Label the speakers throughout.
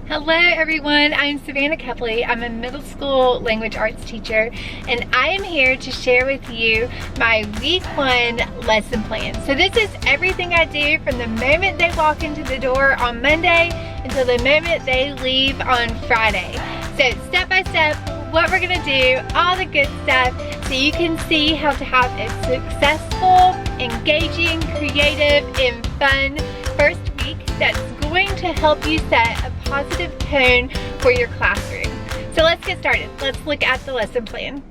Speaker 1: Hello everyone, I'm Savannah Kepley. I'm a middle school language arts teacher and I am here to share with you my week 1 lesson plan. So this is everything I do from the moment they walk into the door on Monday until the moment they leave on Friday. So step by step, what we're gonna do, all the good stuff, so you can see how to have a successful, engaging, creative, and fun first week that's going to help you set a positive tone for your classroom. So let's get started. Let's look at the lesson plan.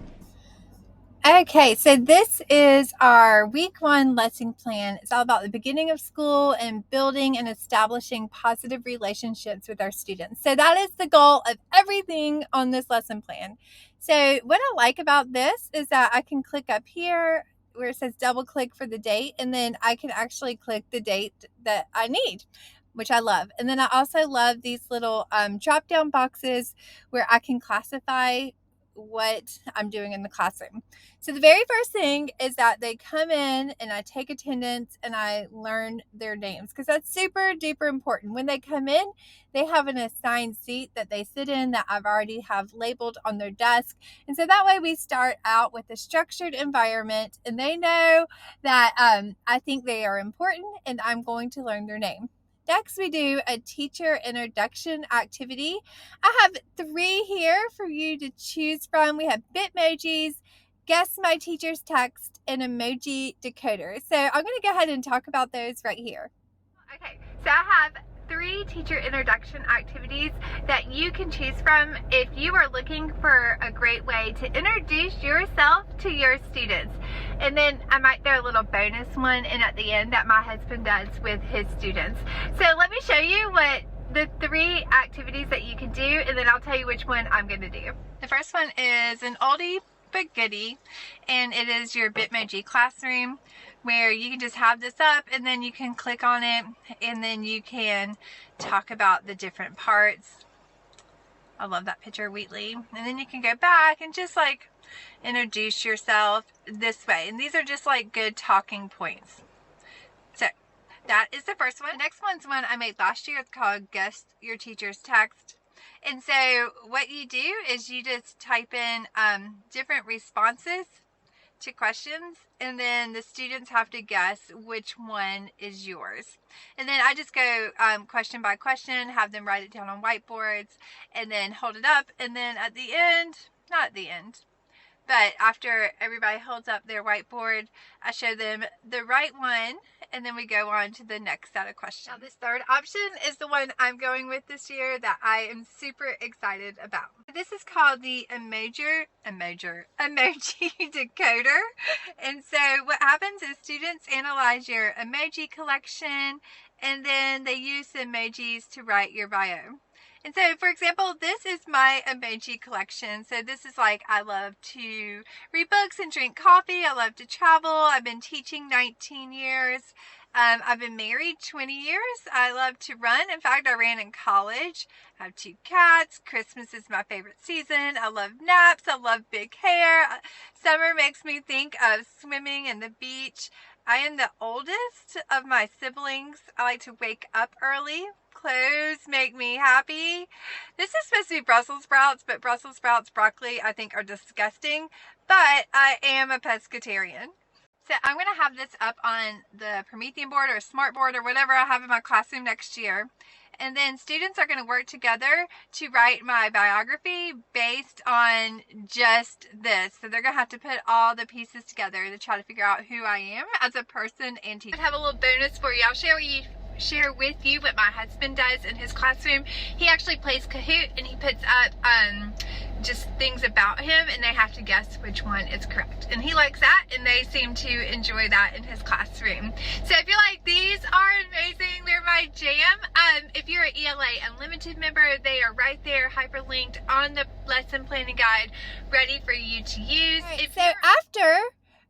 Speaker 1: Okay, so this is our week 1 lesson plan. It's all about the beginning of school and building and establishing positive relationships with our students. So that is the goal of everything on this lesson plan. So what I like about this is that I can click up here where it says double click for the date, and then I can actually click the date that I need, which I love. And then I also love these little drop down boxes where I can classify what I'm doing in the classroom. So the very first thing is that they come in and I take attendance and I learn their names, because that's super duper important. When they come in, they have an assigned seat that they sit in that I've already have labeled on their desk. And so that way we start out with a structured environment and they know that I think they are important and I'm going to learn their name. Next, we do a teacher introduction activity. I have 3 here for you to choose from. We have Bitmojis, Guess My Teacher's Text, and Emoji Decoder. So I'm going to go ahead and talk about those right here. Okay, so I have 3 teacher introduction activities that you can choose from if you are looking for a great way to introduce yourself to your students. And then I might throw a little bonus one in at the end that my husband does with his students. So let me show you what the 3 activities that you can do, and then I'll tell you which one I'm going to do. The first one is an oldie but goodie, and it is your Bitmoji classroom, where you can just have this up and then you can click on it and then you can talk about the different parts. I love that picture, Wheatley. And then you can go back and just like introduce yourself this way. And these are just like good talking points. So that is the first one. The next one's one I made last year. It's called Guess Your Teacher's Text. And so what you do is you just type in different responses to questions, and then the students have to guess which one is yours. And then I just go question by question, have them write it down on whiteboards, and then hold it up, and then at the end, not at the end, but after everybody holds up their whiteboard, I show them the right one, and then we go on to the next set of questions. Now, this third option is the one I'm going with this year that I am super excited about. This is called the emoji decoder. And so what happens is students analyze your emoji collection, and then they use the emojis to write your bio. And so, for example, this is my emoji collection. So this is like, I love to read books and drink coffee. I love to travel. I've been teaching 19 years. I've been married 20 years. I love to run. In fact, I ran in college. I have 2 cats. Christmas is my favorite season. I love naps. I love big hair. Summer makes me think of swimming and the beach. I am the oldest of my siblings. I like to wake up early. Clothes make me happy. This is supposed to be Brussels sprouts, but Brussels sprouts, broccoli, I think are disgusting. But I am a pescatarian. So I'm going to have this up on the Promethean board or Smart board or whatever I have in my classroom next year. And then students are going to work together to write my biography based on just this. So they're going to have to put all the pieces together to try to figure out who I am as a person and teacher. I have a little bonus for you. I'll share with you what my husband does in his classroom. He actually plays Kahoot, and he puts up just things about him, and they have to guess which one is correct. And he likes that, and they seem to enjoy that in his classroom. So I feel like these are amazing. They're my jam. If you're an ELA Unlimited member, they are right there hyperlinked on the lesson planning guide, ready for you to use. Right, so after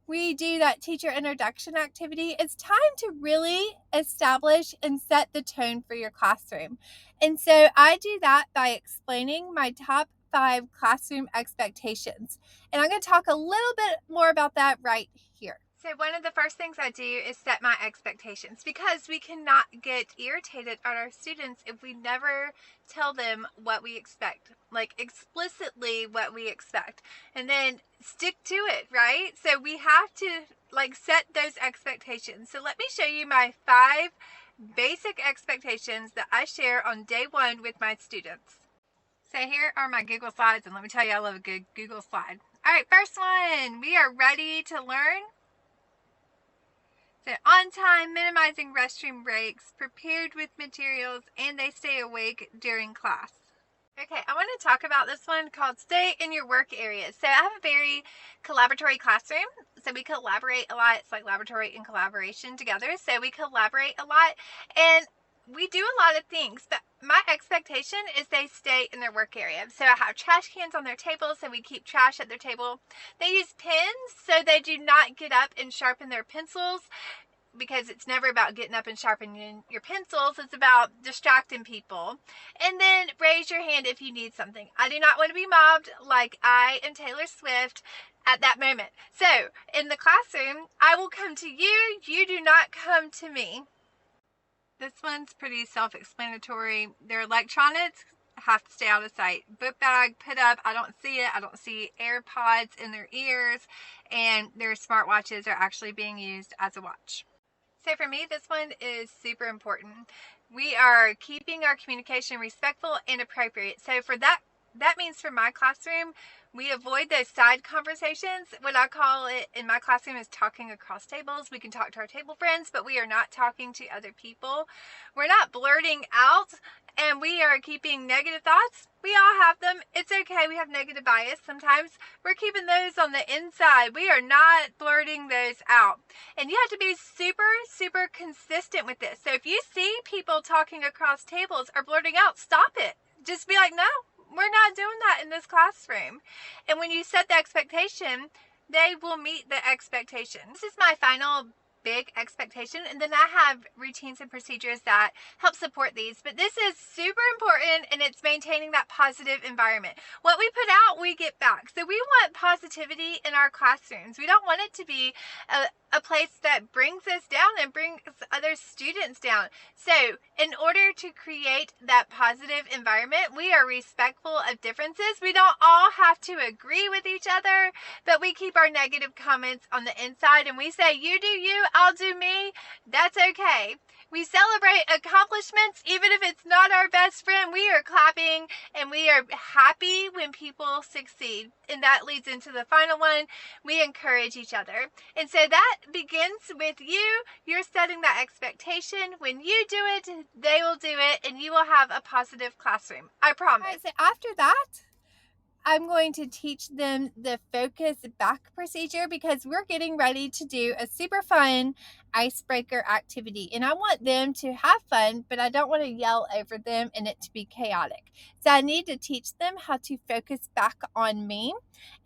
Speaker 1: we do that teacher introduction activity, it's time to really establish and set the tone for your classroom. And so I do that by explaining my top 5 classroom expectations. And I'm going to talk a little bit more about that right here. So one of the first things I do is set my expectations, because we cannot get irritated at our students if we never tell them what we expect, like explicitly what we expect, and then stick to it, right? So we have to like set those expectations. So let me show you my 5 basic expectations that I share on day 1 with my students. So here are my Google Slides, and let me tell you, I love a good Google slide. All right, first one, we are ready to learn. So on time, minimizing restroom breaks, prepared with materials, and they stay awake during class. Okay, I want to talk about this one called stay in your work area. So I have a very collaboratory classroom. So we collaborate a lot. It's like laboratory and collaboration together. So we collaborate a lot and we do a lot of things, but my expectation is they stay in their work area. So I have trash cans on their table, so we keep trash at their table. They use pens, so they do not get up and sharpen their pencils, because it's never about getting up and sharpening your pencils. It's about distracting people. And then raise your hand if you need something. I do not want to be mobbed like I am Taylor Swift at that moment. So in the classroom, I will come to you. You do not come to me. This one's pretty self-explanatory. Their electronics have to stay out of sight. Book bag put up, I don't see it. I don't see AirPods in their ears, and their smartwatches are actually being used as a watch. So for me, this one is super important. We are keeping our communication respectful and appropriate. So for that means for my classroom, we avoid those side conversations. What I call it in my classroom is talking across tables. We can talk to our table friends, but we are not talking to other people. We're not blurting out, and we are keeping negative thoughts. We all have them. It's okay. We have negative bias sometimes. We're keeping those on the inside. We are not blurting those out. And you have to be super, super consistent with this. So if you see people talking across tables or blurting out, stop it. Just be like, no, we're not doing that in this classroom. And when you set the expectation, they will meet the expectation. This is my final big expectation, and then I have routines and procedures that help support these, but this is super important, and it's maintaining that positive environment. What we put out, we get back. So we want positivity in our classrooms. We don't want it to be a place that brings us down and brings other students down. So in order to create that positive environment, we are respectful of differences. We don't all have to agree with each other, but we keep our negative comments on the inside, and we say, you do you, I'll do me. That's okay. We celebrate accomplishments, even if it's not our best friend. We are clapping, and we are happy when people succeed. And that leads into the final one. We encourage each other. And so that begins with you. You're setting that expectation. When you do it, they will do it, and you will have a positive classroom. I promise. All right, so after that, I'm going to teach them the focus back procedure, because we're getting ready to do a super fun icebreaker activity, and I want them to have fun, but I don't want to yell over them and it to be chaotic. So I need to teach them how to focus back on me,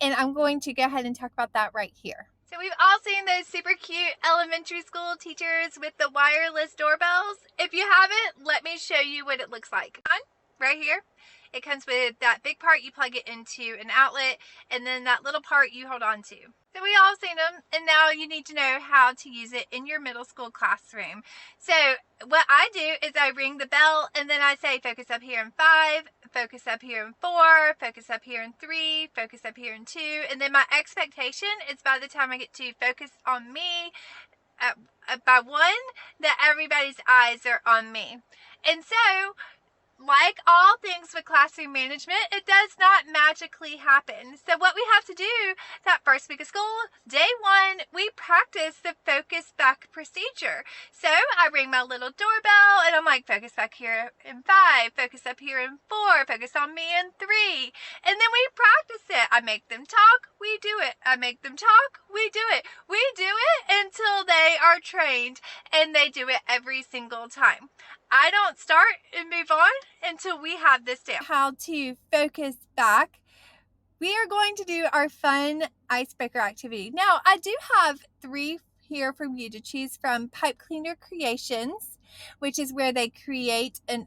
Speaker 1: and I'm going to go ahead and talk about that right here. So we've all seen those super cute elementary school teachers with the wireless doorbells. If you haven't, let me show you what it looks like. Right here. It comes with that big part, you plug it into an outlet, and then that little part you hold on to. So we all seen them, and now you need to know how to use it in your middle school classroom. So what I do is I ring the bell, and then I say focus up here in 5, focus up here in 4, focus up here in 3, focus up here in 2, and then my expectation is by the time I get to focus on me by 1, that everybody's eyes are on me. And so, like all things with classroom management, it does not magically happen. So what we have to do that first week of school, day 1, we practice the focus back procedure. So I ring my little doorbell, and I'm like, focus back here in 5, focus up here in 4, focus on me in 3. And then we practice it. I make them talk, we do it. I make them talk, we do it. We do it until they are trained, and they do it every single time. I don't start and move on until we have this down. How to focus back. We are going to do our fun icebreaker activity. Now, I do have 3 here for you to choose from. Pipe Cleaner Creations, which is where they create an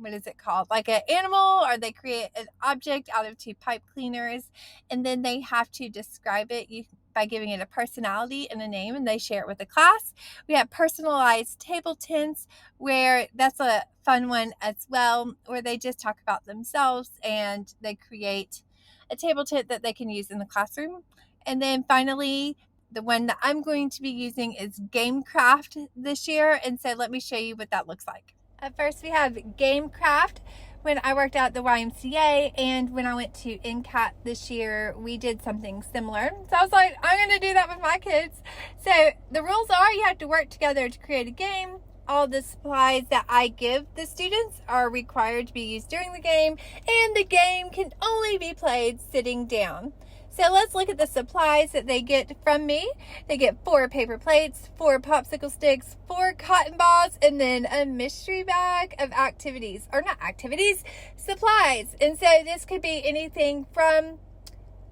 Speaker 1: what is it called? Like an animal, or they create an object out of 2 pipe cleaners, and then they have to describe it. by giving it a personality and a name, and they share it with the class. We have personalized table tents, where that's a fun one as well, where they just talk about themselves and they create a table tent that they can use in the classroom. And then finally, the one that I'm going to be using is Gamecraft this year, and so let me show you what that looks like. At first, we have Gamecraft. When I worked at the YMCA and when I went to NCAT this year, we did something similar. So I was like, I'm going to do that with my kids. So the rules are you have to work together to create a game. All the supplies that I give the students are required to be used during the game, and the game can only be played sitting down. So let's look at the supplies that they get from me. They get 4 paper plates, 4 popsicle sticks, 4 cotton balls, and then a mystery bag of activities. Or not activities, supplies. And so this could be anything from,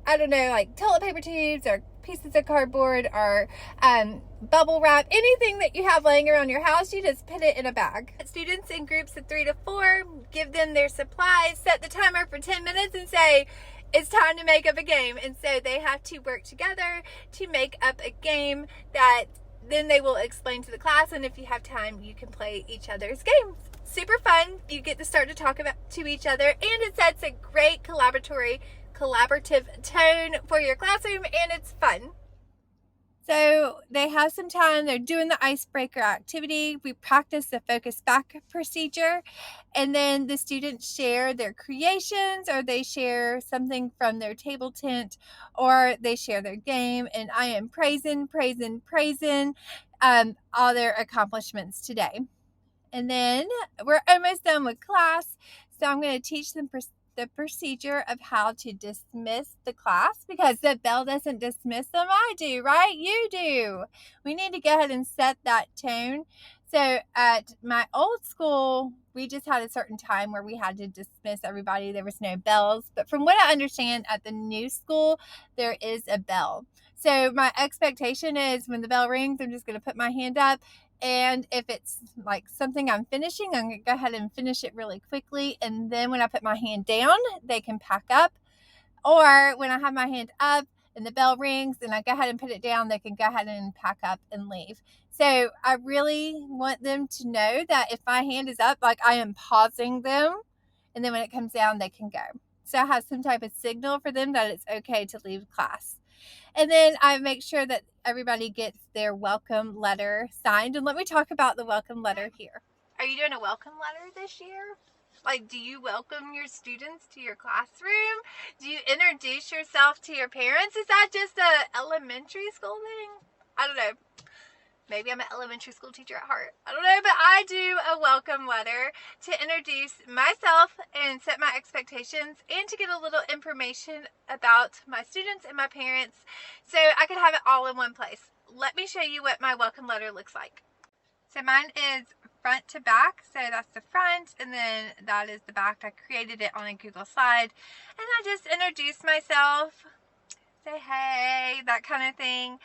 Speaker 1: I don't know, like toilet paper tubes or pieces of cardboard or bubble wrap, anything that you have laying around your house, you just put it in a bag. Students in groups of 3 to 4, give them their supplies, set the timer for 10 minutes and say, it's time to make up a game. And so they have to work together to make up a game that then they will explain to the class, and if you have time, you can play each other's games. Super fun. You get to start to talk to each other, and it sets a great collaborative tone for your classroom, and it's fun. So they have some time, they're doing the icebreaker activity. We practice the focus back procedure, and then the students share their creations, or they share something from their table tent, or they share their game, and I am praising all their accomplishments today. And then we're almost done with class, so I'm going to teach them the procedure of how to dismiss the class, because the bell doesn't dismiss them. I do, right? You do. We need to go ahead and set that tone. So at my old school, we just had a certain time where we had to dismiss everybody. There was no bells. But from what I understand, at the new school, there is a bell. So my expectation is when the bell rings, I'm just going to put my hand up. And if it's like something I'm finishing, I'm going to go ahead and finish it really quickly. And then when I put my hand down, they can pack up. Or when I have my hand up and the bell rings and I go ahead and put it down, they can go ahead and pack up and leave. So I really want them to know that if my hand is up, like I am pausing them. And then when it comes down, they can go. So I have some type of signal for them that it's okay to leave class. And then I make sure that everybody gets their welcome letter signed. And let me talk about the welcome letter here. Are you doing a welcome letter this year? Like, do you welcome your students to your classroom? Do you introduce yourself to your parents? Is that just an elementary school thing? I don't know. Maybe I'm an elementary school teacher at heart. I don't know, but I do a welcome letter to introduce myself and set my expectations, and to get a little information about my students and my parents, so I could have it all in one place. Let me show you what my welcome letter looks like. So mine is front to back, so that's the front, and then that is the back. I created it on a Google slide, and I just introduce myself, say hey, that kind of thing.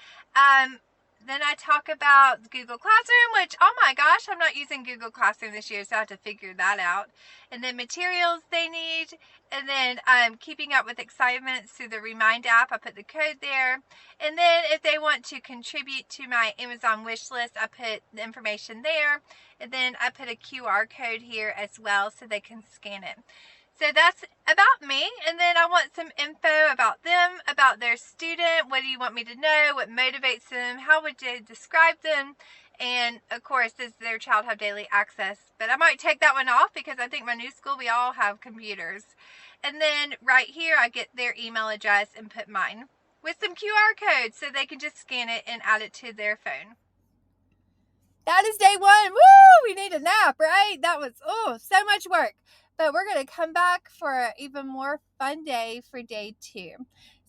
Speaker 1: Then I talk about Google Classroom, which, oh my gosh, I'm not using Google Classroom this year, so I have to figure that out. And then materials they need. And then keeping up with assignments through the Remind app. I put the code there. And then if they want to contribute to my Amazon wish list, I put the information there. And then I put a QR code here as well so they can scan it. So that's about me, and then I want some info about them, about their student. What do you want me to know? What motivates them? How would you describe them? And of course, does their child have daily access? But I might take that one off because I think my new school, we all have computers. And then right here, I get their email address and put mine with some QR codes so they can just scan it and add it to their phone. That is day 1. Woo! We need a nap, right? That was, so much work. But we're going to come back for an even more fun day for day 2.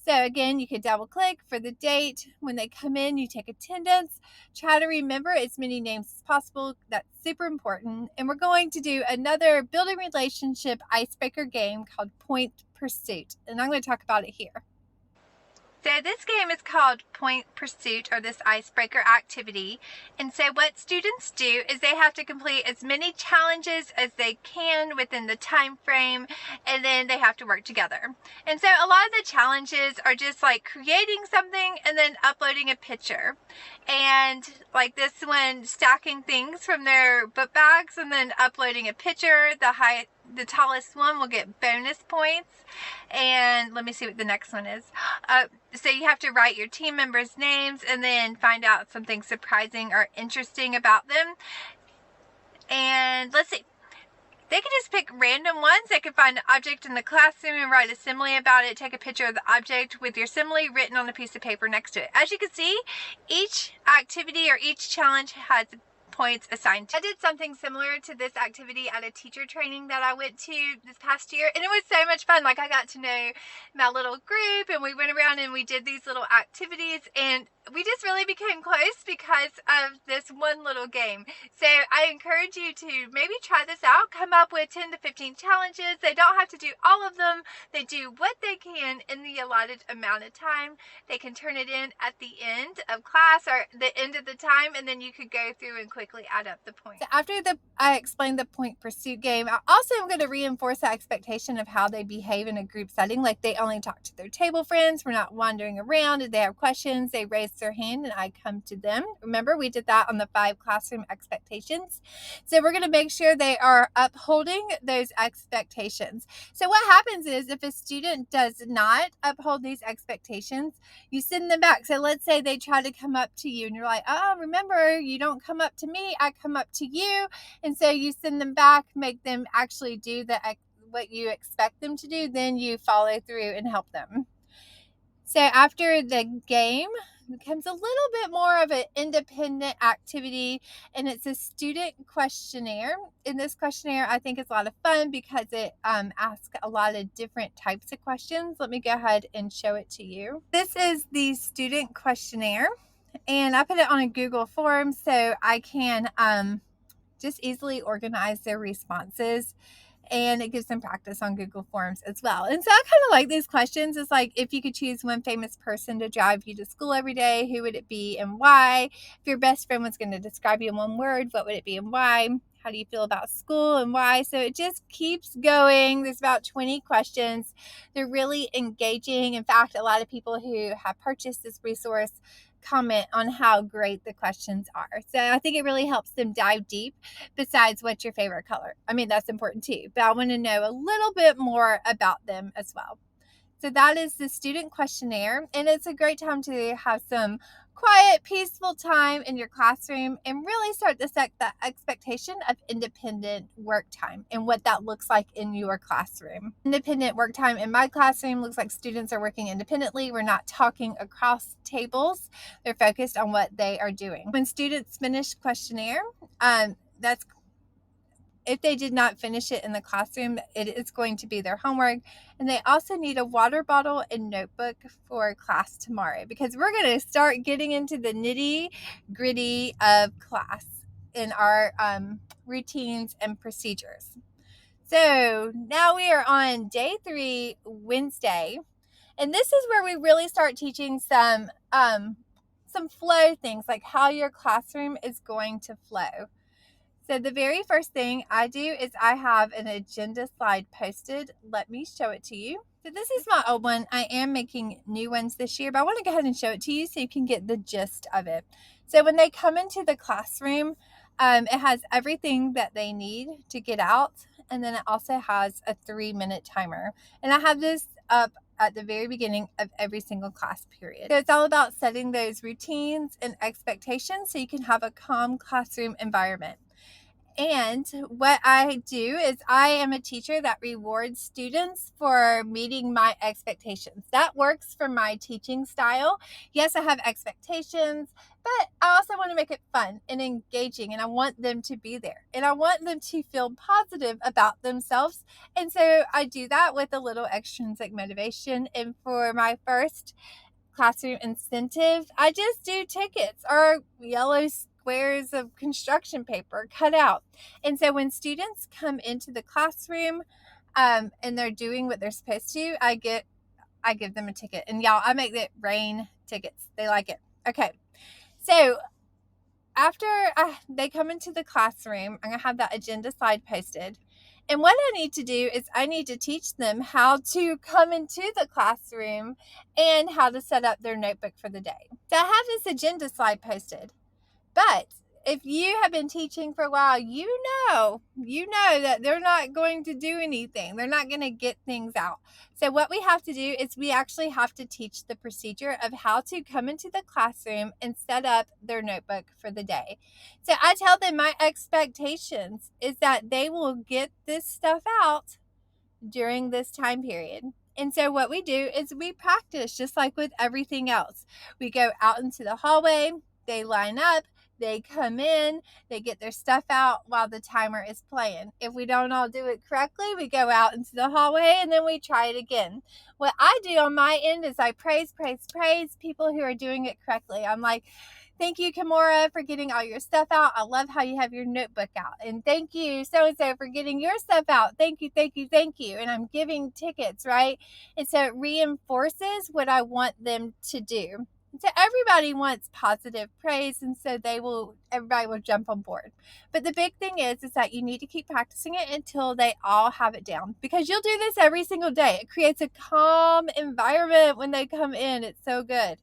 Speaker 1: So again, you can double click for the date. When they come in, you take attendance. Try to remember as many names as possible. That's super important. And we're going to do another building relationship icebreaker game called Point Pursuit. And I'm going to talk about it here. So this game is called Point Pursuit, or this icebreaker activity. And so what students do is they have to complete as many challenges as they can within the time frame, and then they have to work together. And so a lot of the challenges are just like creating something and then uploading a picture. And like this one, stacking things from their book bags and then uploading a picture. The tallest one will get bonus points. And let me see what the next one is. So you have to write your team members' names and then find out something surprising or interesting about them. And let's see. They could just pick random ones. They could find an object in the classroom and write a simile about it. Take a picture of the object with your simile written on a piece of paper next to it. As you can see, each activity or each challenge has points assigned to. I did something similar to this activity at a teacher training that I went to this past year, and it was so much fun. Like, I got to know my little group, and we went around and we did these little activities, and we just really became close because of this one little game. So I encourage you to maybe try this out. Come up with 10 to 15 challenges. They don't have to do all of them. They do what they can in the allotted amount of time. They can turn it in at the end of class or the end of the time, and then you could go through and quickly add up the points. So after I explained the point pursuit game, I also am going to reinforce the expectation of how they behave in a group setting. Like, they only talk to their table friends. We're not wandering around. If they have questions, they raise their hand and I come to them. Remember, we did that on the 5 classroom expectations. So we're going to make sure they are upholding those expectations. So what happens is, if a student does not uphold these expectations, you send them back. So let's say they try to come up to you and you're like, oh, remember, you don't come up to me, I come up to you. And so you send them back, make them actually do what you expect them to do. Then you follow through and help them. So after the game, it becomes a little bit more of an independent activity, and it's a student questionnaire. In this questionnaire, I think it's a lot of fun because it asks a lot of different types of questions. Let me go ahead and show it to you. This is the student questionnaire, and I put it on a Google form so I can just easily organize their responses. And it gives them practice on Google Forms as well. And so I kind of like these questions. It's like, if you could choose one famous person to drive you to school every day, who would it be and why? If your best friend was going to describe you in one word, what would it be and why? How do you feel about school and why? So it just keeps going. There's about 20 questions. They're really engaging. In fact, a lot of people who have purchased this resource comment on how great the questions are. So I think it really helps them dive deep. Besides, what's your favorite color? I mean, that's important too, but I want to know a little bit more about them as well. So that is the student questionnaire, and it's a great time to have some quiet, peaceful time in your classroom and really start to set the expectation of independent work time and what that looks like in your classroom. Independent work time in my classroom looks like students are working independently. We're not talking across tables. They're focused on what they are doing. When students finish questionnaire, that's if they did not finish it in the classroom, it is going to be their homework. And they also need a water bottle and notebook for class tomorrow, because we're going to start getting into the nitty gritty of class in our routines and procedures. So now we are on day 3, Wednesday. And this is where we really start teaching some flow things, like how your classroom is going to flow. So the very first thing I do is I have an agenda slide posted. Let me show it to you. So this is my old one. I am making new ones this year, but I want to go ahead and show it to you so you can get the gist of it. So when they come into the classroom, it has everything that they need to get out. And then it also has a 3-minute timer. And I have this up at the very beginning of every single class period. So it's all about setting those routines and expectations so you can have a calm classroom environment. And what I do is I am a teacher that rewards students for meeting my expectations. That works for my teaching style. Yes, I have expectations, but I also want to make it fun and engaging, and I want them to be there, and I want them to feel positive about themselves. And so I do that with a little extrinsic motivation. And for my first classroom incentive, I just do tickets or yellow squares of construction paper cut out. And so when students come into the classroom and they're doing what they're supposed to, I I give them a ticket. And y'all, I make it rain tickets. They like it. Okay. So after they come into the classroom, I'm going to have that agenda slide posted. And what I need to do is I need to teach them how to come into the classroom and how to set up their notebook for the day. So I have this agenda slide posted. But if you have been teaching for a while, you know that they're not going to do anything. They're not going to get things out. So what we have to do is we actually have to teach the procedure of how to come into the classroom and set up their notebook for the day. So I tell them my expectations is that they will get this stuff out during this time period. And so what we do is we practice just like with everything else. We go out into the hallway, they line up, they come in, they get their stuff out while the timer is playing. If we don't all do it correctly, we go out into the hallway and then we try it again. What I do on my end is I praise people who are doing it correctly. I'm like, thank you, Kimora, for getting all your stuff out. I love how you have your notebook out. And thank you, so-and-so, for getting your stuff out. Thank you. And I'm giving tickets, right? And so it reinforces what I want them to do. So everybody wants positive praise, and so everybody will jump on board. But the big thing is that you need to keep practicing it until they all have it down, because you'll do this every single day. It creates a calm environment when they come in. It's so good.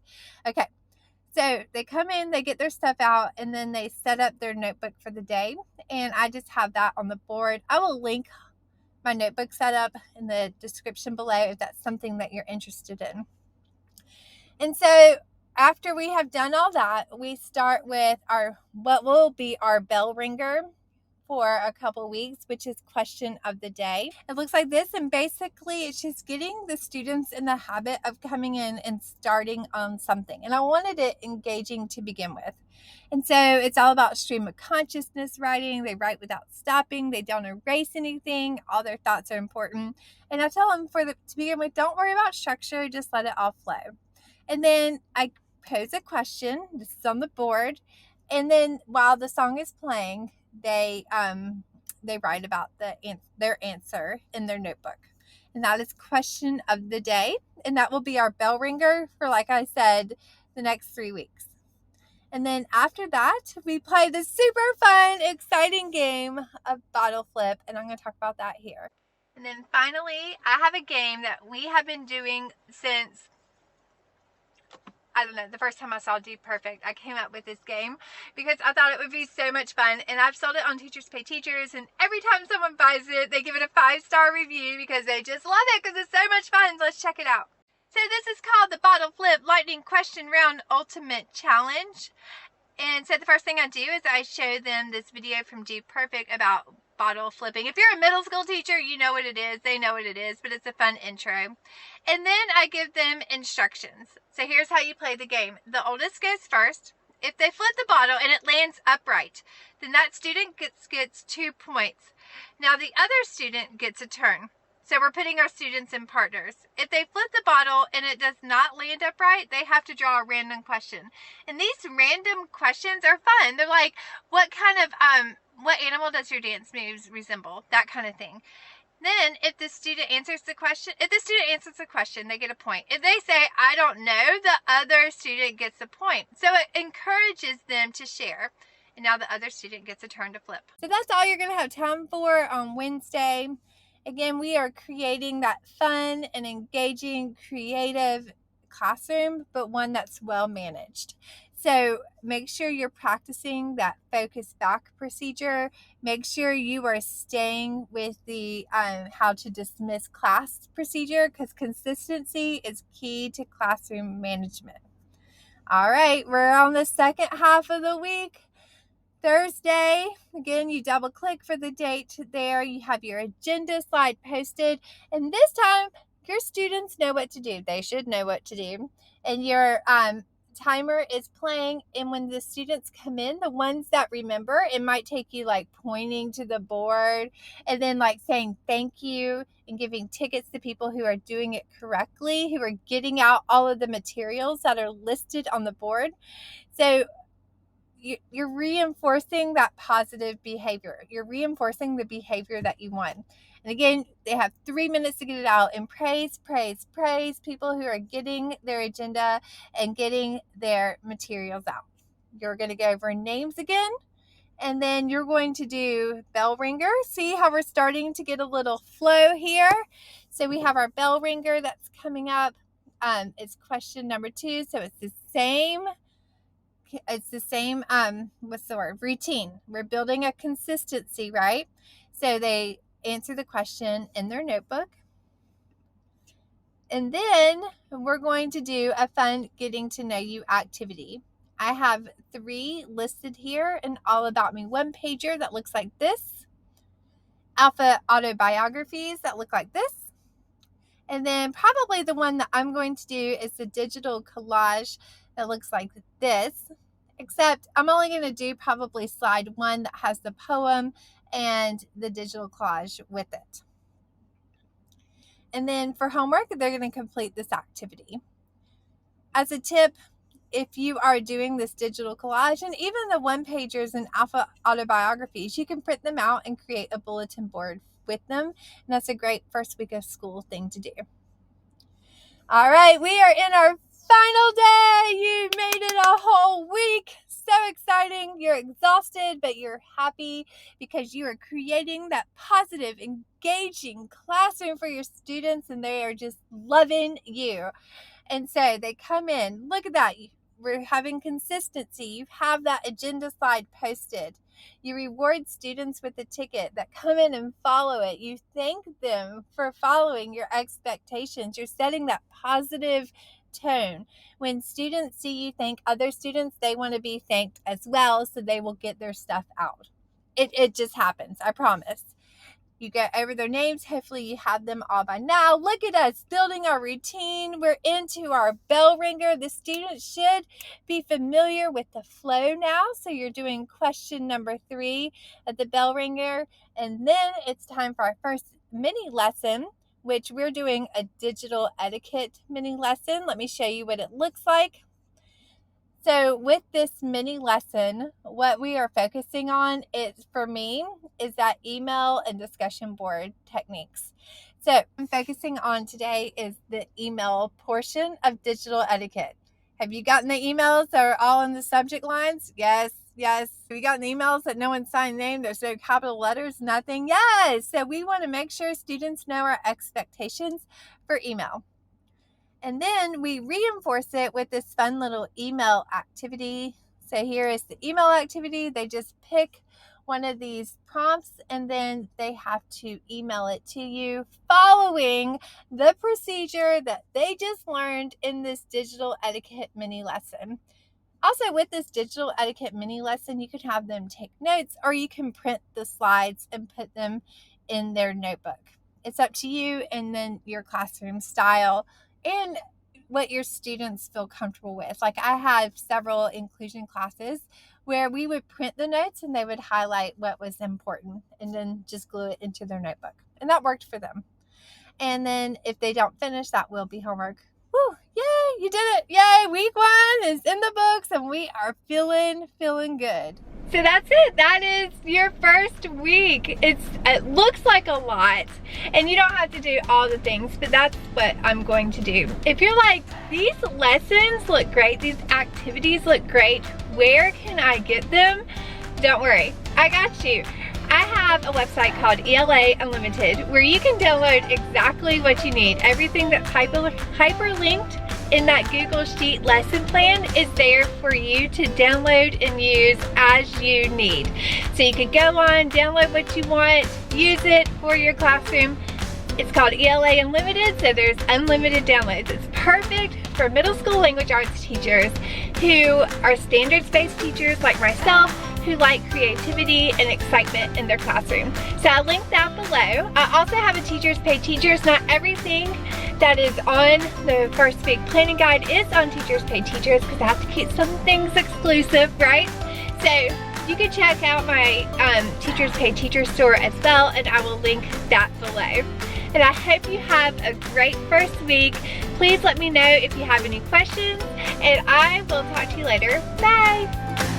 Speaker 1: Okay. So they come in, they get their stuff out, and then they set up their notebook for the day. And I just have that on the board. I will link my notebook setup in the description below if that's something that you're interested in. And so after we have done all that, we start with what will be our bell ringer for a couple weeks, which is question of the day. It looks like this, and basically it's just getting the students in the habit of coming in and starting on something. And I wanted it engaging to begin with. And so it's all about stream of consciousness writing. They write without stopping. They don't erase anything. All their thoughts are important. And I tell them to begin with, don't worry about structure, just let it all flow. And then I pose a question. This is on the board. And then while the song is playing, they write about their answer in their notebook. And that is question of the day. And that will be our bell ringer for, like I said, the next 3 weeks. And then after that, we play the super fun, exciting game of bottle flip. And I'm going to talk about that here. And then finally, I have a game that we have been doing since, I don't know, the first time I saw Do Perfect. I came up with this game because I thought it would be so much fun. And I've sold it on Teachers Pay Teachers. And every time someone buys it, they give it a 5-star review because they just love it because it's so much fun. So let's check it out. So this is called the Bottle Flip Lightning Question Round Ultimate Challenge. And so the first thing I do is I show them this video from Do Perfect about bottle flipping. If you're a middle school teacher, you know what it is. They know what it is, but it's a fun intro. And then I give them instructions. So here's how you play the game. The oldest goes first. If they flip the bottle and it lands upright, then that student gets 2 points. Now the other student gets a turn. So we're putting our students in partners. If they flip the bottle and it does not land upright, they have to draw a random question. And these random questions are fun. They're like, what animal does your dance moves resemble? That kind of thing. Then if the student answers the question, they get a point. If they say, I don't know, the other student gets a point. So it encourages them to share. And now the other student gets a turn to flip. So that's all you're going to have time for on Wednesday. Again, we are creating that fun and engaging, creative classroom, but one that's well managed. So make sure you're practicing that focus back procedure. Make sure you are staying with the how to dismiss class procedure, because consistency is key to classroom management. All right, we're on the second half of the week. Thursday, again, you double click for the date there. You have your agenda slide posted. And this time, your students know what to do. They should know what to do. And your timer is playing. And when the students come in, the ones that remember, it might take you like pointing to the board and then like saying thank you and giving tickets to people who are doing it correctly, who are getting out all of the materials that are listed on the board. So you're reinforcing that positive behavior. You're reinforcing the behavior that you want. And again, they have 3 minutes to get it out. And praise, praise, praise people who are getting their agenda and getting their materials out. You're going to go over names again. And then you're going to do bell ringer. See how we're starting to get a little flow here? So we have our bell ringer that's coming up. It's question number 2. So it's the same, what's the word? Routine. We're building a consistency, right? So they answer the question in their notebook. And then we're going to do a fun getting to know you activity. I have 3 listed here, an all about me 1-pager that looks like this, alpha autobiographies that look like this, and then probably the one that I'm going to do is the digital collage that looks like this, except I'm only going to do probably slide 1 that has the poem and the digital collage with it. And then for homework, they're going to complete this activity. As a tip, if you are doing this digital collage and even the 1-pagers and alpha autobiographies, you can print them out and create a bulletin board with them. And that's a great first week of school thing to do. All right, we are in our final day. You made it a whole week. So exciting. You're exhausted, but you're happy because you are creating that positive, engaging classroom for your students, and they are just loving you. And so they come in. Look at that. We're having consistency. You have that agenda slide posted. You reward students with a ticket that come in and follow it. You thank them for following your expectations. You're setting that positive tone. When students see you thank other students, they want to be thanked as well, so they will get their stuff out. It just happens, I promise. You go over their names. Hopefully you have them all by now. Look at us building our routine. We're into our bell ringer. The students should be familiar with the flow now. So you're doing question number 3 at the bell ringer. And then it's time for our first mini lesson, which we're doing a digital etiquette mini lesson. Let me show you what it looks like. So with this mini lesson, what we are focusing on for me is that email and discussion board techniques. So I'm focusing on today is the email portion of digital etiquette. Have you gotten the emails that are all in the subject lines? Yes. Have you gotten emails that no one signed name? There's no capital letters, nothing? Yes. So we want to make sure students know our expectations for email. And then we reinforce it with this fun little email activity. So here is the email activity. They just pick one of these prompts and then they have to email it to you following the procedure that they just learned in this digital etiquette mini lesson. Also, with this digital etiquette mini lesson, you can have them take notes or you can print the slides and put them in their notebook. It's up to you and then your classroom style and what your students feel comfortable with. Like I have several inclusion classes where we would print the notes and they would highlight what was important and then just glue it into their notebook. And that worked for them. And then if they don't finish, that will be homework. Woo, yay, you did it. Yay, week 1 is in the books and we are feeling good. So that's it. That is your first week. It looks like a lot and you don't have to do all the things, but that's what I'm going to do. If you're like, these lessons look great, these activities look great, where can I get them? Don't worry, I got you. I have a website called ELA Unlimited where you can download exactly what you need. Everything that's hyperlinked in that Google Sheet lesson plan is there for you to download and use as you need. So you can go on, download what you want, use it for your classroom. It's called ELA Unlimited, so there's unlimited downloads. It's perfect for middle school language arts teachers who are standards-based teachers like myself, who like creativity and excitement in their classroom. So I'll link that below. I also have a Teachers Pay Teachers. Not everything that is on the first big planning guide is on Teachers Pay Teachers because I have to keep some things exclusive, right? So you can check out my Teachers Pay Teachers store as well, and I will link that below. And I hope you have a great first week. Please let me know if you have any questions, and I will talk to you later. Bye.